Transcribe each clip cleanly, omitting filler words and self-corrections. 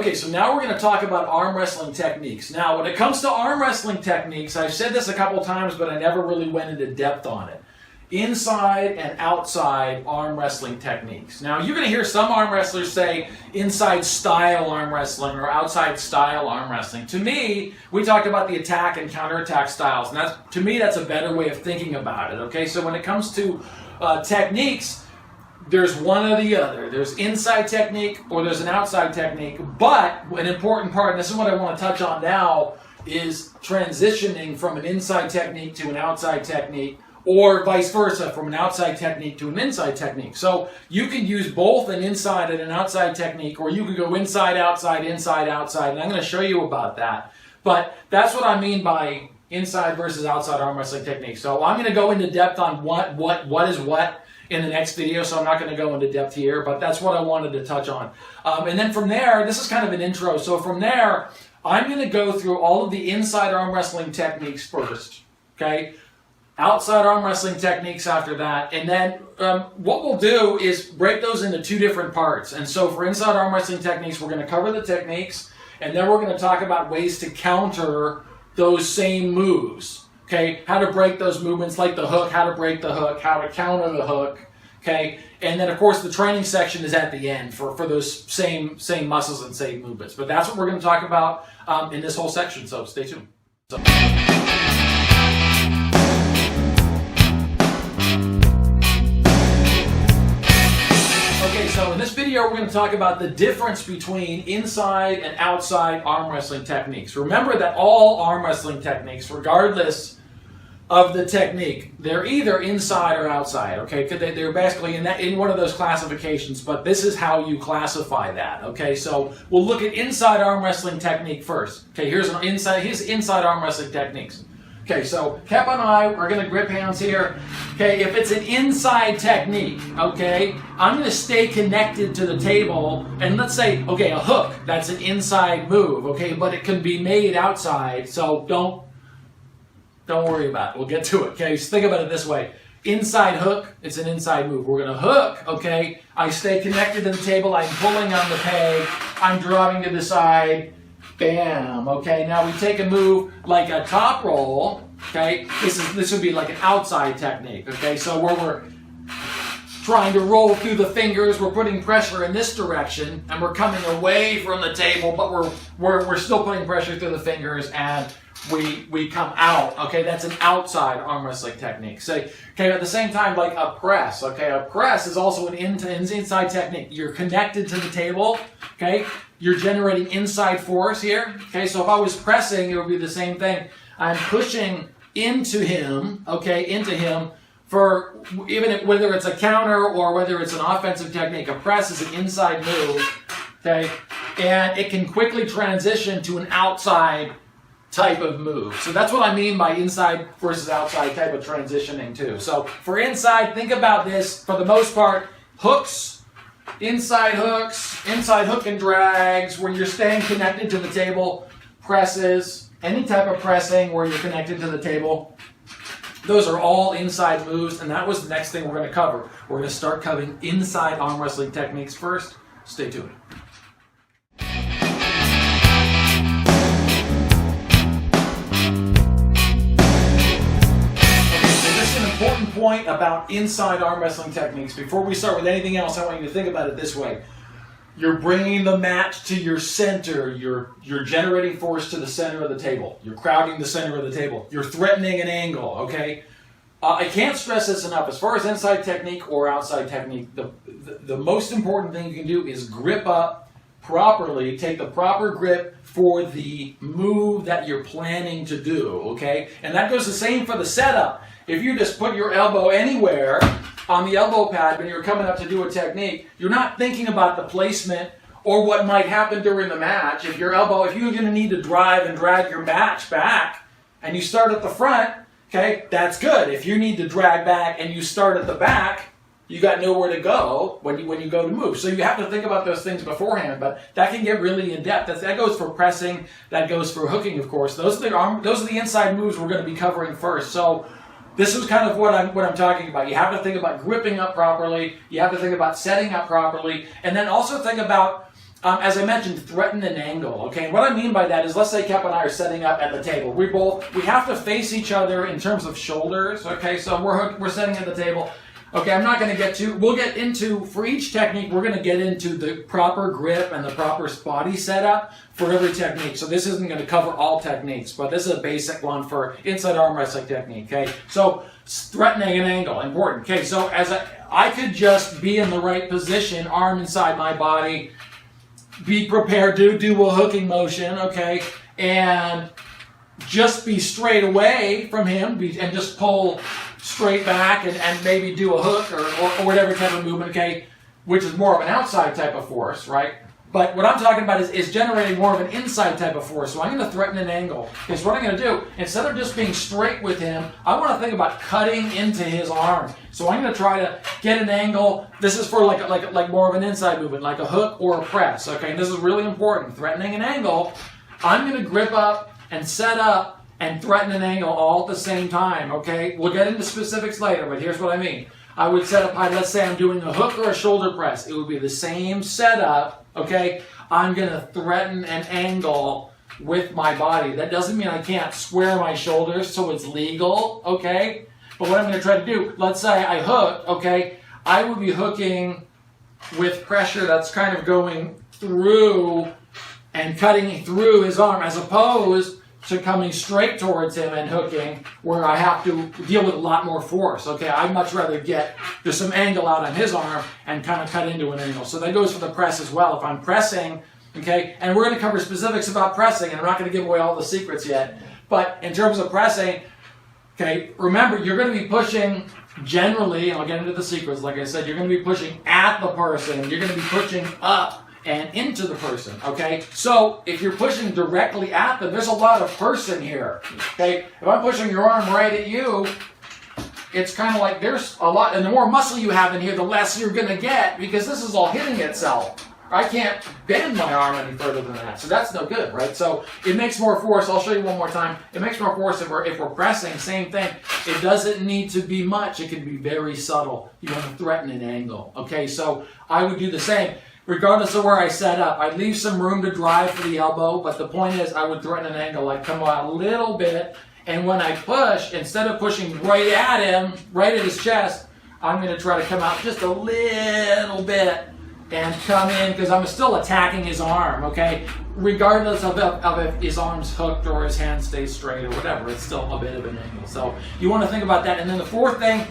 Okay, so now we're going to talk about arm wrestling techniques. Now, when it comes to arm wrestling techniques, I've said this a couple times, but I never really went into depth on it. Inside and outside arm wrestling techniques. Now, you're going to hear some arm wrestlers say inside style arm wrestling or outside style arm wrestling. To me, we talked about the attack and counterattack styles, and to me, that's a better way of thinking about it. Okay, so when it comes to techniques, there's one or the other. There's inside technique or there's an outside technique. But an important part, and this is what I want to touch on now, is transitioning from an inside technique to an outside technique, or vice versa, from an outside technique to an inside technique. So you can use both an inside and an outside technique, or you could go inside, outside, and I'm going to show you about that. But that's what I mean by inside versus outside arm wrestling technique. So I'm going to go into depth on what is what in the next video, so I'm not going to go into depth here, but that's what I wanted to touch on. And then from there, this is kind of an intro. So from there, I'm going to go through all of the inside arm wrestling techniques first, okay? Outside arm wrestling techniques after that, and then what we'll do is break those into two different parts. And so for inside arm wrestling techniques, we're going to cover the techniques, and then we're going to talk about ways to counter those same moves. Okay, how to break those movements like the hook, how to break the hook, how to counter the hook. Okay, and then of course the training section is at the end for those same muscles and same movements. But that's what we're going to talk about in this whole section. So stay tuned. So in this video, we're going to talk about the difference between inside and outside arm wrestling techniques. Remember that all arm wrestling techniques, regardless of the technique, they're either inside or outside, okay? They're basically in one of those classifications, but this is how you classify that, okay? So we'll look at inside arm wrestling technique first. Okay, here's inside arm wrestling techniques. Okay, so Kepa and I are going to grip hands here. Okay, if it's an inside technique, okay, I'm going to stay connected to the table. And let's say, okay, a hook, that's an inside move, okay, but it can be made outside. So don't worry about it. We'll get to it, okay? So think about it this way. Inside hook, it's an inside move. We're going to hook, okay? I stay connected to the table. I'm pulling on the peg. I'm dropping to the side. Bam, okay, now we take a move like a top roll, okay, this would be like an outside technique, okay, so where we're trying to roll through the fingers, we're putting pressure in this direction, and we're coming away from the table, but we're still putting pressure through the fingers, and we come out, okay, that's an outside arm wrestling technique. So, okay, at the same time, like a press, okay, a press is also an inside technique. You're connected to the table, okay, you're generating inside force here, okay, so if I was pressing, it would be the same thing. I'm pushing into him, okay, for even whether it's a counter or whether it's an offensive technique. A press is an inside move, okay, and it can quickly transition to an outside type of move. So that's what I mean by inside versus outside type of transitioning too. So for inside, think about this, for the most part, hooks, inside hook and drags, where you're staying connected to the table, presses, any type of pressing where you're connected to the table. Those are all inside moves, and that was the next thing we're going to cover. We're going to start covering inside arm wrestling techniques first. Stay tuned. Important point about inside arm wrestling techniques. Before we start with anything else, I want you to think about it this way. You're bringing the mat to your center. You're generating force to the center of the table. You're crowding the center of the table. You're threatening an angle, okay? I can't stress this enough. As far as inside technique or outside technique, the most important thing you can do is grip up properly, take the proper grip for the move that you're planning to do, okay? And that goes the same for the setup. If you just put your elbow anywhere on the elbow pad when you're coming up to do a technique, you're not thinking about the placement or what might happen during the match. If you're going to need to drive and drag your match back and you start at the front, okay, that's good. If you need to drag back and you start at the back, you got nowhere to go when you go to move. So you have to think about those things beforehand, but that can get really in depth. That goes for pressing, that goes for hooking, of course. Those are the inside moves we're going to be covering first. So this is kind of what I'm talking about. You have to think about gripping up properly. You have to think about setting up properly. And then also think about as I mentioned, threaten an angle, okay? And what I mean by that is, let's say Kep and I are setting up at the table. We have to face each other in terms of shoulders, okay? So we're sitting at the table. Okay, I'm not going to get to, we'll get into, for each technique, we're going to get into the proper grip and the proper body setup for every technique. So this isn't going to cover all techniques, but this is a basic one for inside arm wrestling technique, okay? So threatening an angle, important. Okay, so as I could just be in the right position, arm inside my body, be prepared to do a hooking motion, okay, and just be straight away from him and just pull straight back and maybe do a hook or whatever type of movement, okay, which is more of an outside type of force, right? But what I'm talking about is generating more of an inside type of force. So I'm going to threaten an angle. Because what I'm going to do, instead of just being straight with him, I want to think about cutting into his arm. So I'm going to try to get an angle. This is for like more of an inside movement, like a hook or a press. Okay, and this is really important. Threatening an angle. I'm going to grip up and set up and threaten an angle all at the same time. Okay, we'll get into specifics later, but here's what I mean. I would set up high. Let's say I'm doing a hook or a shoulder press. It would be the same setup. Okay, I'm going to threaten an angle with my body. That doesn't mean I can't square my shoulders so it's legal, okay? But what I'm going to try to do, let's say I hook, okay? I would be hooking with pressure that's kind of going through and cutting through his arm as opposed to coming straight towards him and hooking where I have to deal with a lot more force. Okay, I'd much rather get there's some angle out on his arm and kind of cut into an angle. So that goes for the press as well. If I'm pressing, okay, and we're going to cover specifics about pressing, and I'm not going to give away all the secrets yet, but in terms of pressing, okay, remember you're going to be pushing generally, and I'll get into the secrets, like I said, you're going to be pushing at the person, you're going to be pushing up and into the person, okay? So if you're pushing directly at them, there's a lot of person here, okay? If I'm pushing your arm right at you, it's kind of like there's a lot, and the more muscle you have in here, the less you're going to get because this is all hitting itself. I can't bend my arm any further than that, so that's no good, right? So it makes more force. I'll show you one more time. It makes more force if we're pressing, same thing. It doesn't need to be much. It can be very subtle. You want to threaten an angle, okay? So I would do the same. Regardless of where I set up, I'd leave some room to drive for the elbow, but the point is I would threaten an angle. I'd come out a little bit, and when I push, instead of pushing right at him, right at his chest, I'm going to try to come out just a little bit and come in because I'm still attacking his arm, okay? Regardless of if his arm's hooked or his hand stays straight or whatever, it's still a bit of an angle. So you want to think about that. And then the fourth thing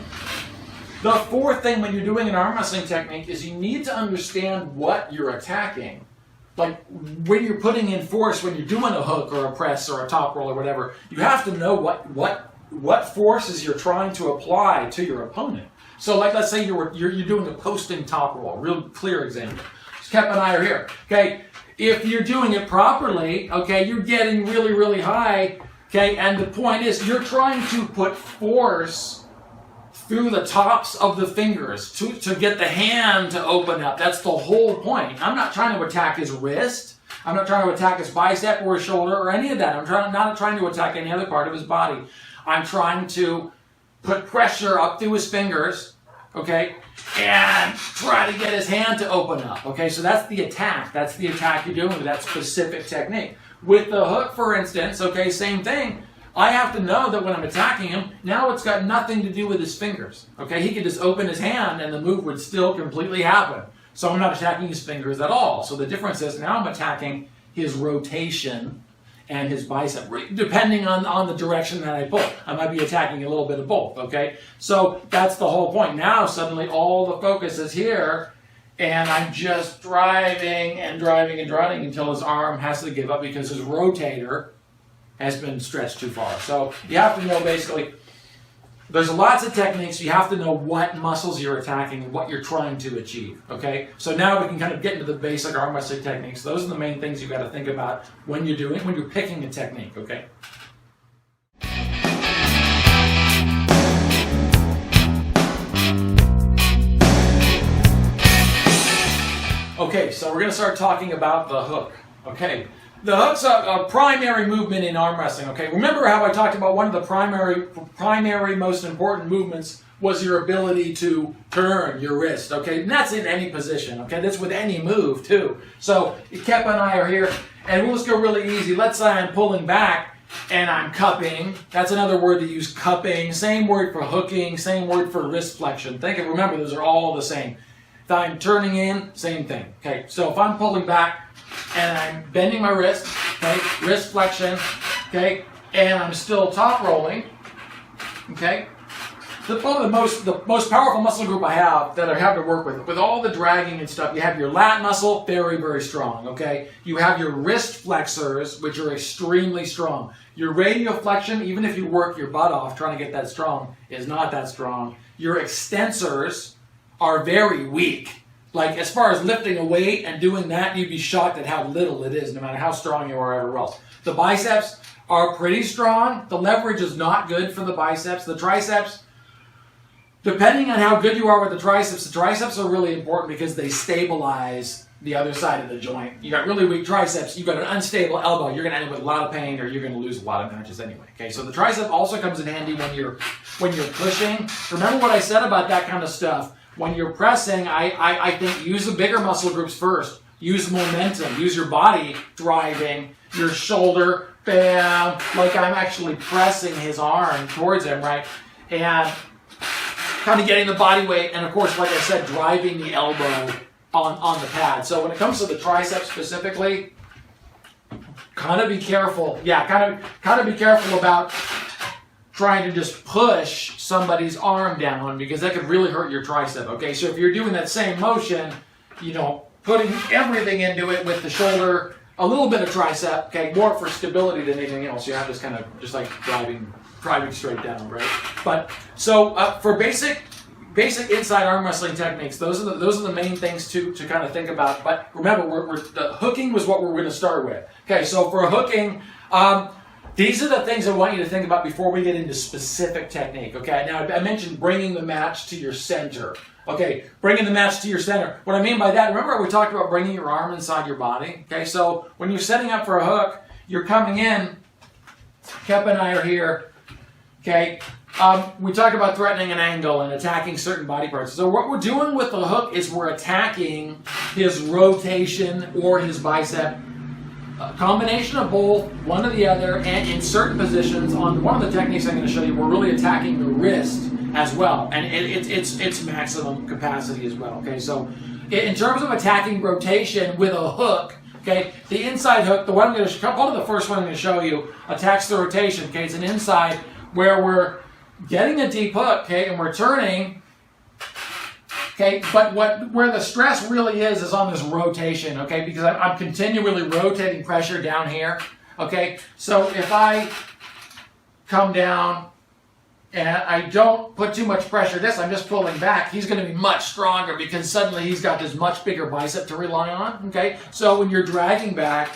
when you're doing an arm wrestling technique is you need to understand what you're attacking. Like when you're putting in force, when you're doing a hook or a press or a top roll or whatever, you have to know what forces you're trying to apply to your opponent. So like let's say you're doing a posting top roll, real clear example. Kep and I are here. Okay, if you're doing it properly, okay, you're getting really, really high, okay, and the point is you're trying to put force through the tops of the fingers to get the hand to open up. That's the whole point. I'm not trying to attack his wrist. I'm not trying to attack his bicep or his shoulder or any of that. I'm not trying to attack any other part of his body. I'm trying to put pressure up through his fingers, okay, and try to get his hand to open up, okay? So that's the attack. That's the attack you're doing with that specific technique. With the hook, for instance, okay, same thing. I have to know that when I'm attacking him, now it's got nothing to do with his fingers. Okay, he could just open his hand and the move would still completely happen. So I'm not attacking his fingers at all. So the difference is now I'm attacking his rotation and his bicep, depending on the direction that I pull. I might be attacking a little bit of both, okay? So that's the whole point. Now suddenly all the focus is here and I'm just driving and driving and driving until his arm has to give up because his rotator has been stretched too far. So you have to know basically, there's lots of techniques. You have to know what muscles you're attacking and what you're trying to achieve, okay? So now we can kind of get into the basic arm wrestling techniques. Those are the main things you've got to think about when you're picking a technique, okay? Okay, so we're going to start talking about the hook, okay? The hook's a primary movement in arm wrestling, okay? Remember how I talked about one of the primary most important movements was your ability to turn your wrist, okay? And that's in any position, okay? That's with any move, too. So Kepa and I are here, and we'll just go really easy. Let's say I'm pulling back, and I'm cupping. That's another word to use, cupping. Same word for hooking, same word for wrist flexion. Remember, those are all the same. If I'm turning in, same thing, okay? So if I'm pulling back, and I'm bending my wrist, okay? Wrist flexion, okay? And I'm still top rolling, okay? One of the most powerful muscle group I have that I have to work with all the dragging and stuff, you have your lat muscle, very, very strong, okay? You have your wrist flexors, which are extremely strong. Your radial flexion, even if you work your butt off trying to get that strong, is not that strong. Your extensors are very weak. Like, as far as lifting a weight and doing that, you'd be shocked at how little it is, no matter how strong you are everywhere else. The biceps are pretty strong. The leverage is not good for the biceps. The triceps, depending on how good you are with the triceps are really important because they stabilize the other side of the joint. You got really weak triceps, you got an unstable elbow, you're going to end up with a lot of pain or you're going to lose a lot of matches anyway. Okay, so the tricep also comes in handy when you're pushing. Remember what I said about that kind of stuff. When you're pressing, I think use the bigger muscle groups first. Use momentum, use your body driving, your shoulder, bam, like I'm actually pressing his arm towards him, right? And kind of getting the body weight, and of course, like I said, driving the elbow on the pad. So when it comes to the triceps specifically, kind of be careful. Yeah, kind of be careful about trying to just push somebody's arm down because that could really hurt your tricep. Okay, so if you're doing that same motion, putting everything into it with the shoulder, a little bit of tricep, okay, more for stability than anything else. You have this kind of just like driving straight down, right? But so for basic inside arm wrestling techniques, those are the main things to kind of think about. But remember, the hooking was what we're going to start with. Okay, so for hooking, these are the things I want you to think about before we get into specific technique. Okay, now I mentioned bringing the match to your center. Okay, bringing the match to your center. What I mean by that, remember we talked about bringing your arm inside your body? Okay, so when you're setting up for a hook, you're coming in. Kepa and I are here. Okay, we talk about threatening an angle and attacking certain body parts. So what we're doing with the hook is we're attacking his rotation or his bicep. A combination of both, one or the other, and in certain positions. On one of the techniques I'm going to show you, we're really attacking the wrist as well, and it's maximum capacity as well. Okay, so in terms of attacking rotation with a hook, okay, the inside hook, the one I'm going to probably the first one I'm going to show you, attacks the rotation. Okay, it's an inside where we're getting a deep hook, okay, and we're turning. Okay, but where the stress really is on this rotation, okay, because I'm continually rotating pressure down here, okay? So if I come down and I don't put too much pressure I'm just pulling back, he's going to be much stronger because suddenly he's got this much bigger bicep to rely on, okay? So when you're dragging back,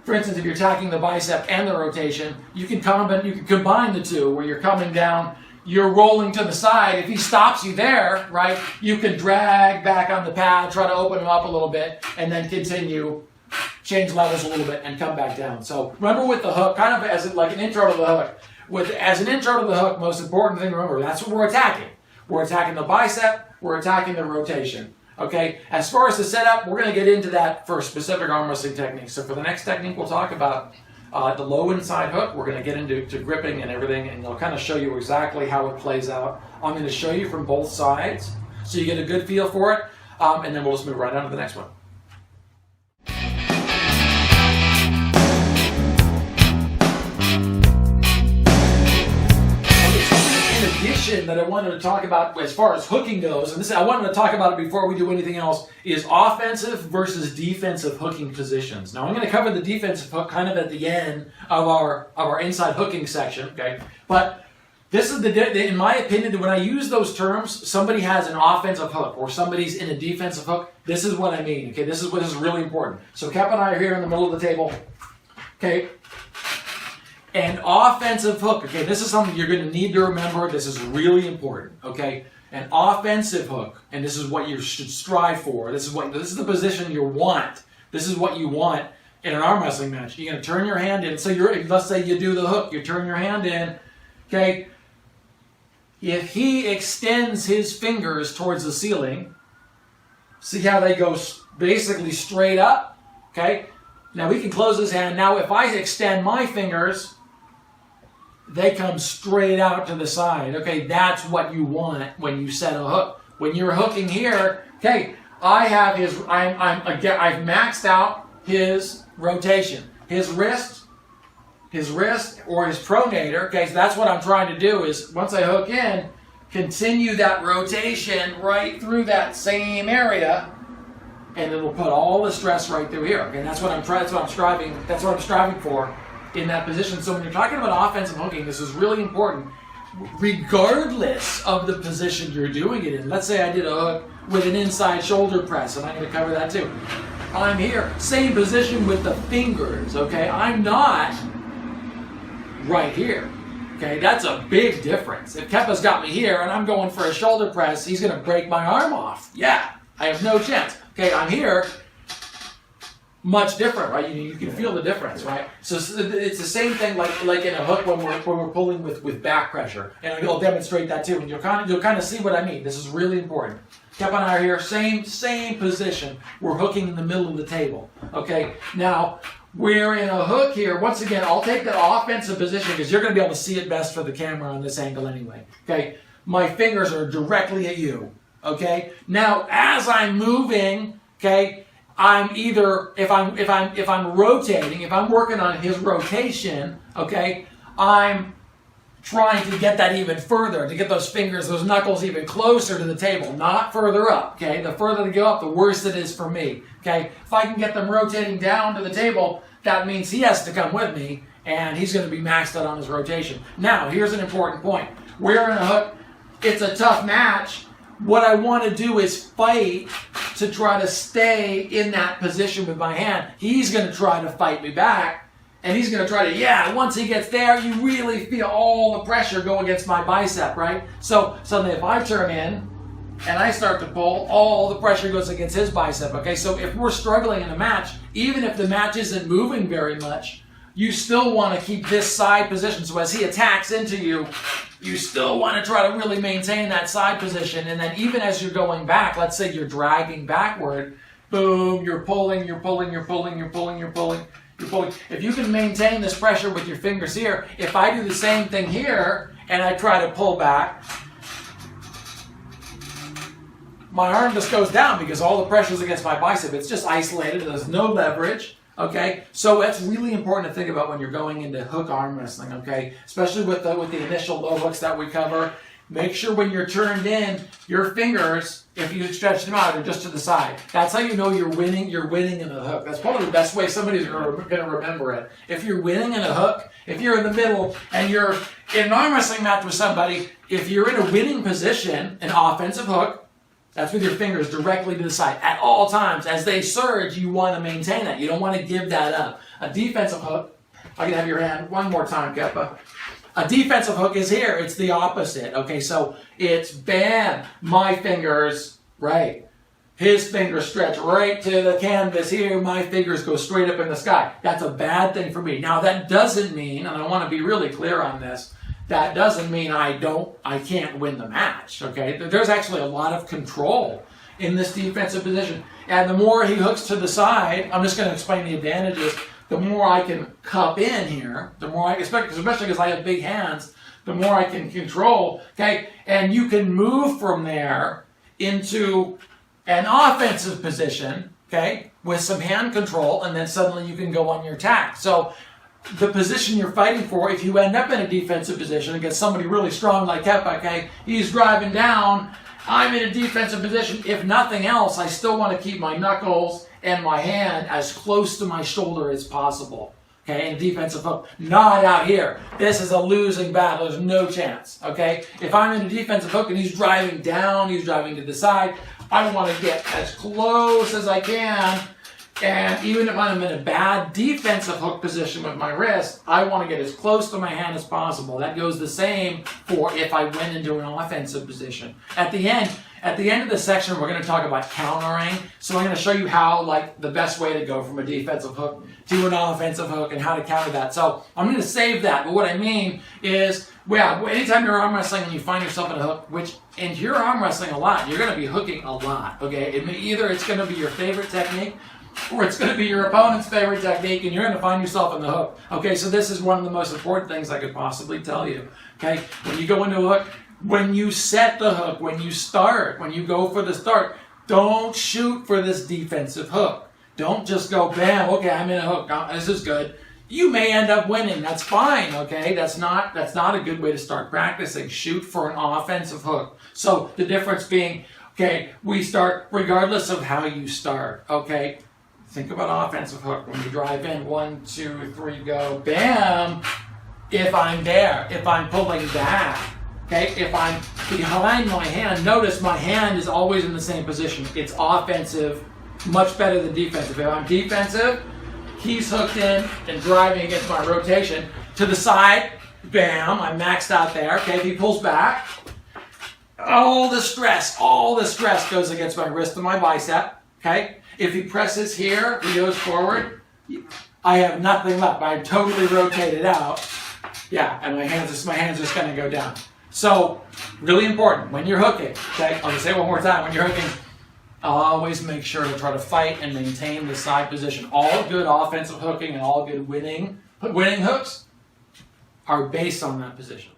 for instance, if you're attacking the bicep and the rotation, you can combine the two where you're coming down, you're rolling to the side. If he stops you there, right, you can drag back on the pad, try to open him up a little bit, and then continue, change levels a little bit, and come back down. So remember with the hook, kind of as like an intro to the hook. As an intro to the hook, most important thing to remember, that's what we're attacking. We're attacking the bicep, we're attacking the rotation. Okay, as far as the setup, we're going to get into that for specific arm wrestling techniques. So for the next technique, we'll talk about the low inside hook. We're going to get into gripping and everything, and I'll kind of show you exactly how it plays out. I'm going to show you from both sides so you get a good feel for it, and then we'll just move right on to the next one. That I wanted to talk about as far as hooking goes, and I wanted to talk about it before we do anything else, is offensive versus defensive hooking positions. Now I'm going to cover the defensive hook kind of at the end of our inside hooking section, okay? But this is in my opinion, when I use those terms, somebody has an offensive hook or somebody's in a defensive hook, this is what I mean, okay? This is what is really important. So Kepa and I are here in the middle of the table, okay? An offensive hook, okay, this is something you're going to need to remember. This is really important, okay? An offensive hook, and this is what you should strive for. This is the position you want. This is what you want in an arm wrestling match. You're going to turn your hand in. So let's say you do the hook. You turn your hand in, okay? if he extends his fingers towards the ceiling, see how they go basically straight up? Okay? Now we can close his hand. Now if I extend my fingers, they come straight out to the side. Okay, that's what you want when you set a hook. When you're hooking here, okay, I've maxed out his rotation. His wrist or his pronator, okay, so that's what I'm trying to do is once I hook in, continue that rotation right through that same area, and it'll put all the stress right through here. Okay, that's what I'm striving for in that position. So when you're talking about offensive hooking, this is really important, regardless of the position you're doing it in. Let's say I did a hook with an inside shoulder press, and I'm going to cover that too. I'm here, same position with the fingers, okay? I'm not right here, okay? That's a big difference. If Kepa's got me here and I'm going for a shoulder press, he's going to break my arm off. Yeah, I have no chance. Okay, I'm here, much different, right? You can feel the difference, right? So it's the same thing like in a hook when we're pulling with back pressure, and I'll demonstrate that too. And you'll kind of see what I mean. This is really important. Kepa and I are here, same position. We're hooking in the middle of the table. Okay, now we're in a hook here. Once again, I'll take the offensive position because you're going to be able to see it best for the camera on this angle anyway. Okay, my fingers are directly at you. Okay, now as I'm moving, okay, I'm either if I'm rotating, if I'm working on his rotation, okay, I'm trying to get that even further, to get those fingers, those knuckles even closer to the table, not further up, okay? The further they go up, the worse it is for me, okay? If I can get them rotating down to the table, that means he has to come with me, and he's going to be maxed out on his rotation. Now, here's an important point. We're in a hook. It's a tough match. What I want to do is fight to try to stay in that position with my hand. He's going to try to fight me back. And he's going to try to, once he gets there, you really feel all the pressure go against my bicep, right? So suddenly if I turn in and I start to pull, all the pressure goes against his bicep, okay? So if we're struggling in a match, even if the match isn't moving very much, you still want to keep this side position. So as he attacks into you, you still want to try to really maintain that side position. And then even as you're going back, let's say you're dragging backward, boom, you're pulling. If you can maintain this pressure with your fingers here, if I do the same thing here and I try to pull back, my arm just goes down because all the pressure is against my bicep. It's just isolated. There's no leverage. Okay, so that's really important to think about when you're going into hook arm wrestling. Okay, especially with the initial low hooks that we cover. Make sure when you're turned in, your fingers, if you stretch them out, are just to the side. That's how you know you're winning. You're winning in a hook. That's probably the best way somebody's going to remember it. If you're winning in a hook, if you're in the middle and you're in an arm wrestling match with somebody, if you're in a winning position, an offensive hook, that's with your fingers directly to the side at all times. As they surge, you want to maintain that. You don't want to give that up. A defensive hook, I can have your hand one more time, Kepa. A defensive hook is here. It's the opposite. Okay, so it's bam, my fingers, right. His fingers stretch right to the canvas here. My fingers go straight up in the sky. That's a bad thing for me. Now, that doesn't mean, and I want to be really clear on this, that doesn't mean I can't win the match, okay? There's actually a lot of control in this defensive position. And the more he hooks to the side, I'm just going to explain the advantages, the more I can cup in here, the more especially because I have big hands, the more I can control, okay? And you can move from there into an offensive position, okay, with some hand control, and then suddenly you can go on your attack. So the position you're fighting for, if you end up in a defensive position against somebody really strong like Kepa, okay, he's driving down, I'm in a defensive position. If nothing else, I still want to keep my knuckles and my hand as close to my shoulder as possible. Okay, in defensive hook, not out here. This is a losing battle. There's no chance. Okay, if I'm in a defensive hook and he's driving down, he's driving to the side, I want to get as close as I can And even if I'm in a bad defensive hook position with my wrist, I want to get as close to my hand as possible. That goes the same for if I went into an offensive position. At the end of the section, we're going to talk about countering. So I'm going to show you how, like, the best way to go from a defensive hook to an offensive hook and how to counter that. So I'm going to save that. But what I mean is, well, anytime you're arm wrestling and you find yourself in a hook, and you're arm wrestling a lot, you're going to be hooking a lot. Okay, either it's going to be your favorite technique, or it's going to be your opponent's favorite technique, and you're going to find yourself in the hook. Okay, so this is one of the most important things I could possibly tell you. Okay, when you go into a hook, when you set the hook, when you start, when you go for the start, don't shoot for this defensive hook. Don't just go, bam, okay, I'm in a hook. Oh, this is good. You may end up winning. That's fine, okay? That's not a good way to start practicing. Shoot for an offensive hook. So the difference being, okay, we start regardless of how you start, okay? Think about offensive hook. When you drive in, 1, 2, 3, go, bam. If I'm there, if I'm pulling back, okay, if I'm behind my hand, notice my hand is always in the same position. It's offensive, much better than defensive. If I'm defensive, he's hooked in and driving against my rotation. To the side, bam, I'm maxed out there. Okay, if he pulls back, all the stress goes against my wrist and my bicep. Okay, if he presses here, he goes forward, I have nothing left. I'm totally rotated out. Yeah, and my hands are just going to go down. So, really important, when you're hooking, okay, I'm going to say it one more time, when you're hooking, always make sure to try to fight and maintain the side position. All good offensive hooking and all good winning hooks are based on that position.